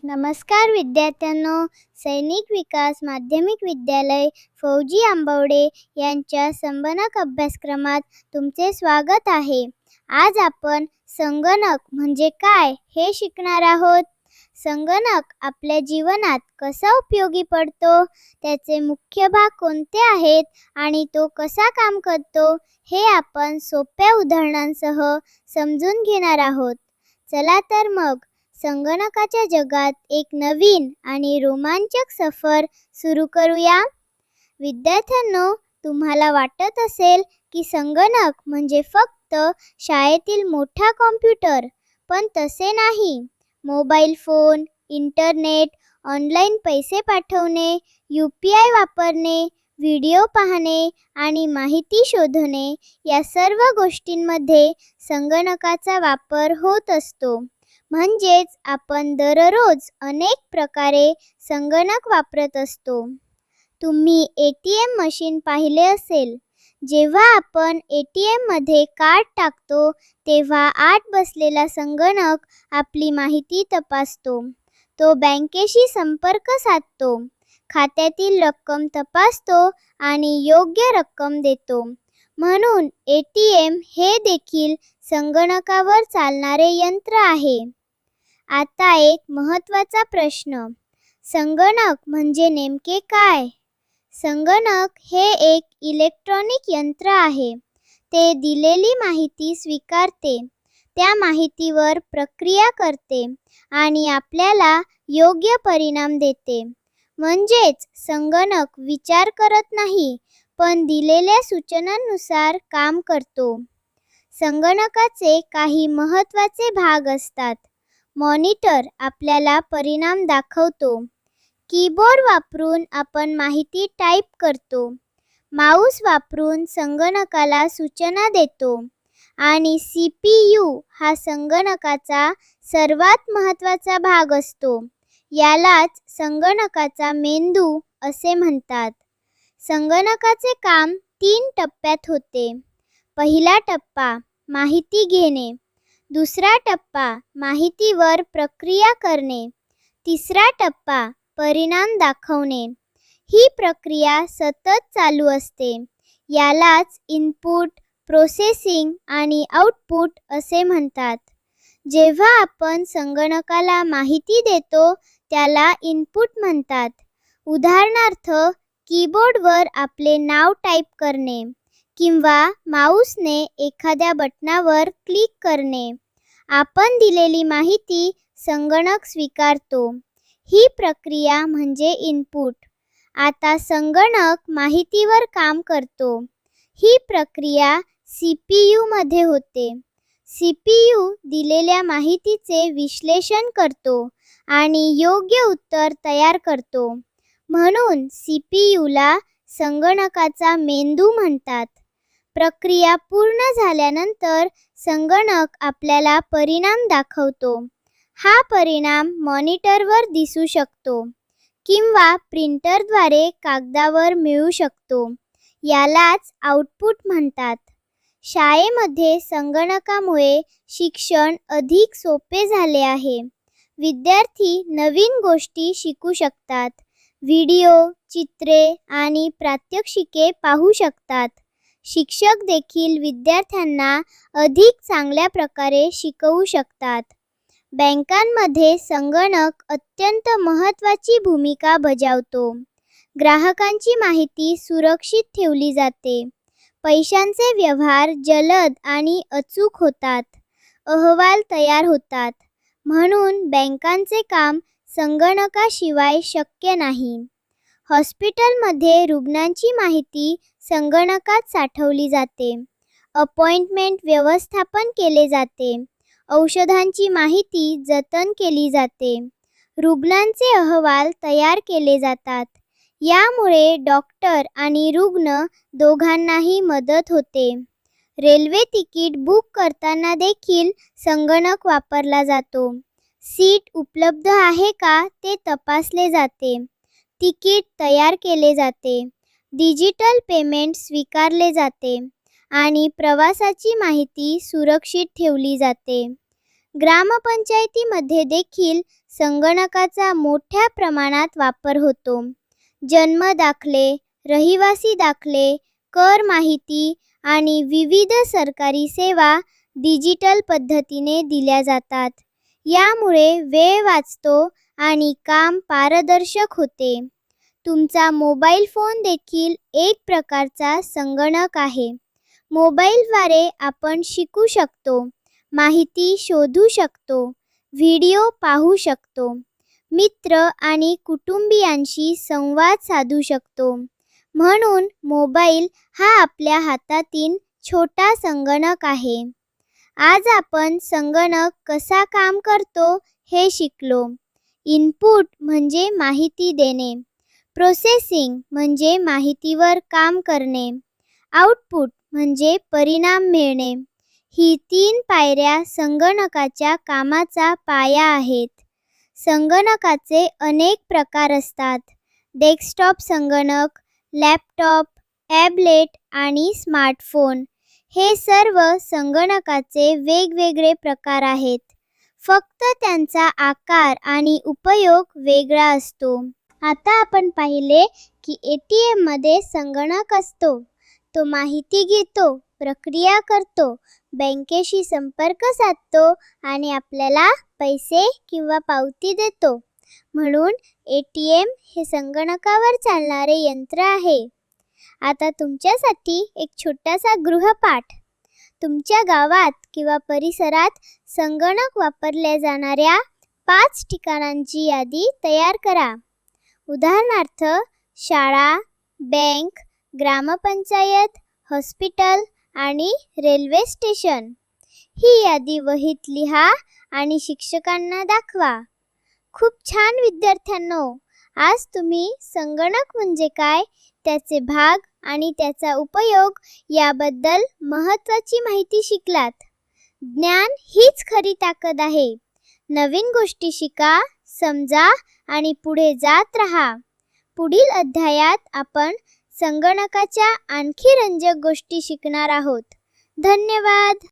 नमस्कार विद्यार्थ्यांनो, सैनिक विकास माध्यमिक विद्यालय फौजी आंबवडे यांच्या संगणक अभ्यासक्रमात तुमचे स्वागत आहे. आज आपण संगणक म्हणजे काय हे शिकणार आहोत. संगणक आपल्या जीवनात कसा उपयोगी पडतो, त्याचे मुख्य भाग कोणते आहेत आणि तो कसा काम करतो हे आपण सोप्या उदाहरणांसह समजून घेणार आहोत. चला तर मग संगणकाच्या जगात एक नवीन आणि रोमांचक सफर सुरू करूया. विद्यार्थ्यांनो, तुम्हाला वाटत असेल की संगणक म्हणजे फक्त शाळेतील मोठा कॉम्प्युटर, पण तसे नाही. मोबाईल फोन, इंटरनेट, ऑनलाईन पैसे पाठवणे, UPI वापरणे, व्हिडिओ पाहणे आणि माहिती शोधणे या सर्व गोष्टींमध्ये संगणकाचा वापर होत असतो. म्हणजेच आपण दररोज अनेक प्रकारे संगणक वापरत असतो. तुम्ही ATM मशीन पाहिले असेल. जेव्हा आपण ATM मध्ये कार्ड टाकतो तेव्हा आत बसलेला संगणक आपली माहिती तपासतो. तो बँकेशी संपर्क साधतो, खात्यातील रक्कम तपासतो आणि योग्य रक्कम देतो. म्हणून ATM हे देखील संगणकावर चालणारे यंत्र आहे. आता एक महत्त्वाचा प्रश्न, संगणक म्हणजे नेमके काय? संगणक हे एक इलेक्ट्रॉनिक यंत्र आहे. ते दिलेली माहिती स्वीकारते, त्या माहितीवर प्रक्रिया करते आणि आपल्याला योग्य परिणाम देते. म्हणजेच संगणक विचार करत नाही, पण दिलेल्या सूचनांनुसार काम करतो. संगणकाचे काही महत्त्वाचे भाग असतात. मॉनिटर आपल्याला परिणाम दाखवतो. कीबोर्ड वापरून आपण माहिती टाईप करतो. माऊस वापरून संगणकाला सूचना देतो. आणि CPU हा संगणकाचा सर्वात महत्त्वाचा भाग असतो. यालाच संगणकाचा मेंदू असे म्हणतात. संगणकाचे काम 3 टप्प्यात होते. पहिला टप्पा माहिती घेणे, दुसरा टप्पा माहितीवर प्रक्रिया करणे, तिसरा टप्पा परिणाम दाखवणे. ही प्रक्रिया सतत चालू असते. यालाच इनपुट, प्रोसेसिंग आणि आउटपुट असे म्हणतात. जेव्हा आपण संगणकाला माहिती देतो त्याला इनपुट म्हणतात. उदाहरणार्थ, कीबोर्डवर आपले नाव टाईप करणे किंवा माऊसने एखाद्या बटनावर क्लिक करणे. आपण दिलेली माहिती संगणक स्वीकारतो. ही प्रक्रिया म्हणजे इनपुट. आता संगणक माहितीवर काम करतो. ही प्रक्रिया CPU मध्ये होते. CPU दिलेल्या माहितीचे विश्लेषण करतो आणि योग्य उत्तर तयार करतो. म्हणून CPU ला संगणकाचा मेंदू म्हणतात. प्रक्रिया पूर्ण झाल्यानंतर संगणक आपल्याला परिणाम दाखवतो. हा परिणाम मॉनिटरवर दिसू शकतो किंवा प्रिंटरद्वारे कागदावर मिळू शकतो. यालाच आउटपुट म्हणतात. शाळेमध्ये संगणकामुळे शिक्षण अधिक सोपे झाले आहे. विद्यार्थी नवीन गोष्टी शिकू शकतात. व्हिडिओ, चित्रे आणि प्रात्यक्षिके पाहू शकतात. शिक्षक देखील विद्यार्थ्यांना अधिक चांगल्या प्रकारे शिकवू शकतात. बँकांमध्ये संगणक अत्यंत महत्त्वाची भूमिका बजावतो. ग्राहकांची माहिती सुरक्षित ठेवली जाते. पैशांचे व्यवहार जलद आणि अचूक होतात. अहवाल तयार होतात. म्हणून बँकांचे काम संगणकाशिवाय शक्य नाही. हॉस्पिटलमध्ये रुग्णांची माहिती संगणकात साठवली जाते. अपॉइंटमेंट व्यवस्थापन केले जाते. औषधांची माहिती जतन केली जाते. रुग्णांचे अहवाल तयार केले जातात. यामुळे डॉक्टर आणि रुग्ण दोघांनाही मदत होते. रेल्वे तिकीट बुक करताना देखील संगणक वापरला जातो. सीट उपलब्ध आहे का ते तपासले जाते. तिकीट तयार केले जाते. डिजिटल पेमेंट स्वीकारले जाते आणि प्रवासाची माहिती सुरक्षित ठेवली जाते. ग्रामपंचायतीमध्ये देखील संगणकाचा मोठ्या प्रमाणात वापर होतो. जन्म दाखले, रहिवासी दाखले, कर माहिती आणि विविध सरकारी सेवा डिजिटल पद्धतीने दिल्या जातात. यामुळे वेळ वाचतो आणि काम पारदर्शक होते. तुमचा मोबाईल फोन देखील एक प्रकारचा संगणक आहे. मोबाईलद्वारे आपण शिकू शकतो, माहिती शोधू शकतो, व्हिडिओ पाहू शकतो, मित्र आणि कुटुंबियांशी संवाद साधू शकतो. म्हणून मोबाईल हा आपल्या हातातील छोटा संगणक आहे. आज आपण संगणक कसा काम करतो हे शिकलो. इनपुट म्हणजे माहिती देणे, प्रोसेसिंग म्हणजे माहितीवर काम करणे, आउटपुट म्हणजे परिणाम मिळणे. ही 3 पायऱ्या संगणकाच्या कामाचा पाया आहेत. संगणकाचे अनेक प्रकार असतात. डेस्कटॉप संगणक, लॅपटॉप, टॅबलेट आणि स्मार्टफोन हे सर्व संगणकाचे वेगवेगळे प्रकार आहेत. फक्त त्यांचा आकार आणि उपयोग वेगळा असतो. आता आपण पाहिले की ATM मध्ये संगणक असतो. तो माहिती घेतो, प्रक्रिया करतो, बँकेशी संपर्क साधतो आणि आपल्याला पैसे किंवा पावती देतो. म्हणून ATM हे संगणकावर चालणारे यंत्र आहे. आता तुमच्यासाठी एक छोटासा गृहपाठ. तुमच्या गावात किंवा परिसरात संगणक वापरल्या जाणाऱ्या 5 ठिकाणांची यादी तयार करा. उदाहरणार्थ शाळा, बँक, ग्रामपंचायत, हॉस्पिटल आणि रेल्वे स्टेशन. ही यादी वहीत लिहा आणि शिक्षकांना दाखवा. खूप छान विद्यार्थ्यांनो, आज तुम्ही संगणक म्हणजे काय, त्याचे भाग आणि त्याचा उपयोग याबद्दल महत्त्वाची माहिती शिकलात. ज्ञान हीच खरी ताकद आहे. नवीन गोष्टी शिका, समजा आणि पुढे जात राहा. पुढील अध्यायात आपण संगणकाच्या आणखी रंजक गोष्टी शिकणार आहोत. धन्यवाद.